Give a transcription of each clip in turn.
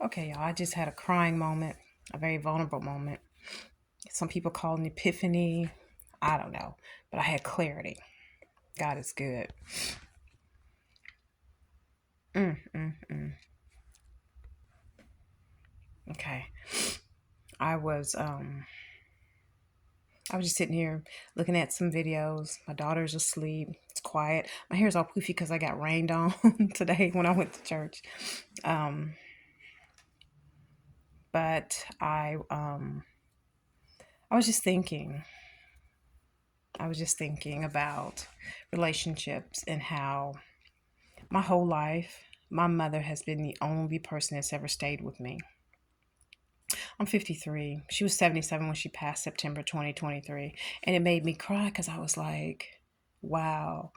Okay, y'all, I just had a crying moment, a very vulnerable moment. Some people call it an epiphany. I don't know, but I had clarity. God is good. Mm, mm, mm. Okay. I was um I was just sitting here looking at some videos. My daughter's asleep. It's quiet. My hair's all poofy because I got rained on today when I went to church. Um, but I was just thinking. I was just thinking about relationships and how my whole life my mother has been the only person that's ever stayed with me. I'm 53. She was 77 when she passed September 2023. And it made me cry because I was like, wow,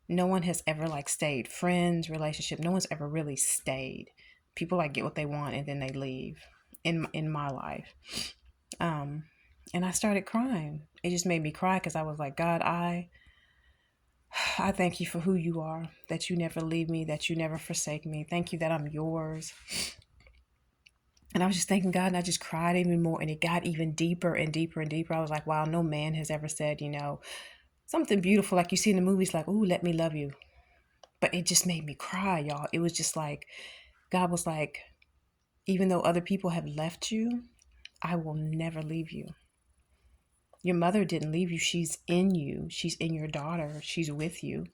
no one has ever like stayed. Friends, relationship, no one's ever really stayed. People like get what they want and then they leave in my life. Um, and I started crying. It just made me cry because I was like, God, I thank you for who you are, that you never leave me, that you never forsake me. Thank you that I'm yours. And I was just thanking God, and I just cried even more, and it got even deeper and deeper and deeper. I was like, wow, no man has ever said, something beautiful like you see in the movies, like, ooh, let me love you. But it just made me cry, y'all. It was just like, God was like, even though other people have left you, I will never leave you. Your mother didn't leave you. She's in you. She's in your daughter. She's with you.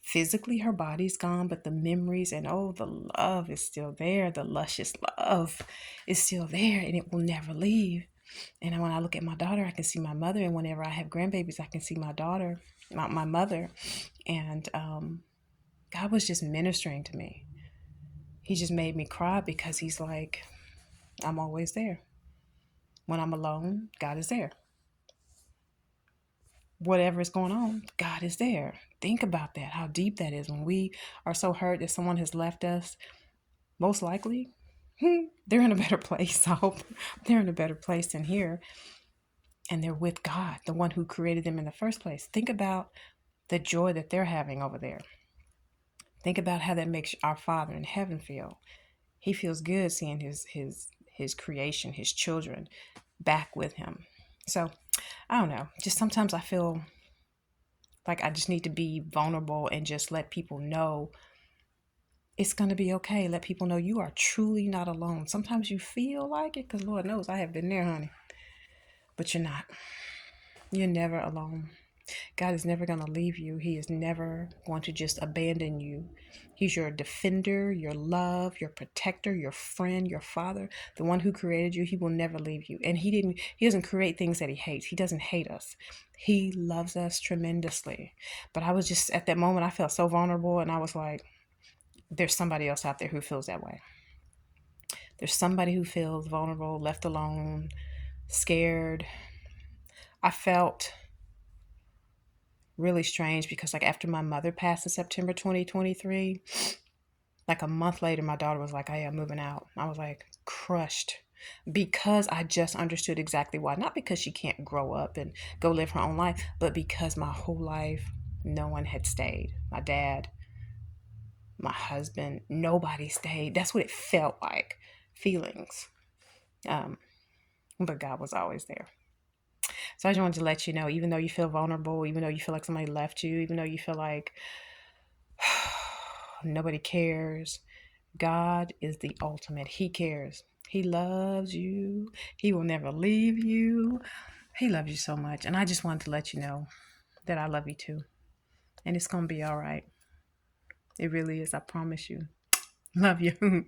Physically, her body's gone, but the memories and the love is still there. The luscious love is still there, and it will never leave. And when I look at my daughter, I can see my mother. And whenever I have grandbabies, I can see my daughter, my mother. And God was just ministering to me. He just made me cry because he's like, I'm always there. When I'm alone, God is there. Whatever is going on, God is there. Think about that, how deep that is. When we are so hurt that someone has left us, most likely, they're in a better place. I hope they're in a better place than here. And they're with God, the one who created them in the first place. Think about the joy that they're having over there. Think about how that makes our Father in heaven feel. He feels good seeing his creation, his children back with him. So I don't know. Just sometimes I feel like I just need to be vulnerable and just let people know it's going to be okay. Let people know you are truly not alone. Sometimes you feel like it because Lord knows I have been there, honey. But you're not. You're never alone. God is never going to leave you. He is never going to just abandon you. He's your defender, your love, your protector, your friend, your father, the one who created you. He will never leave you. And he doesn't create things that he hates. He doesn't hate us. He loves us tremendously. But I was just at that moment, I felt so vulnerable and I was like, there's somebody else out there who feels that way. There's somebody who feels vulnerable, left alone, scared. I felt really strange because like after my mother passed in September 2023, like a month later my daughter was like, hey, I'm moving out. I was like crushed because I just understood exactly why. Not because she can't grow up and go live her own life, but because my whole life no one had stayed. My dad, my husband, nobody stayed. That's what it felt like. Feelings. um but God was always there. So I just wanted to let you know, even though you feel vulnerable, even though you feel like somebody left you, even though you feel like nobody cares, God is the ultimate. He cares. He loves you. He will never leave you. He loves you so much. And I just wanted to let you know that I love you too. And it's going to be all right. It really is. I promise you. Love you.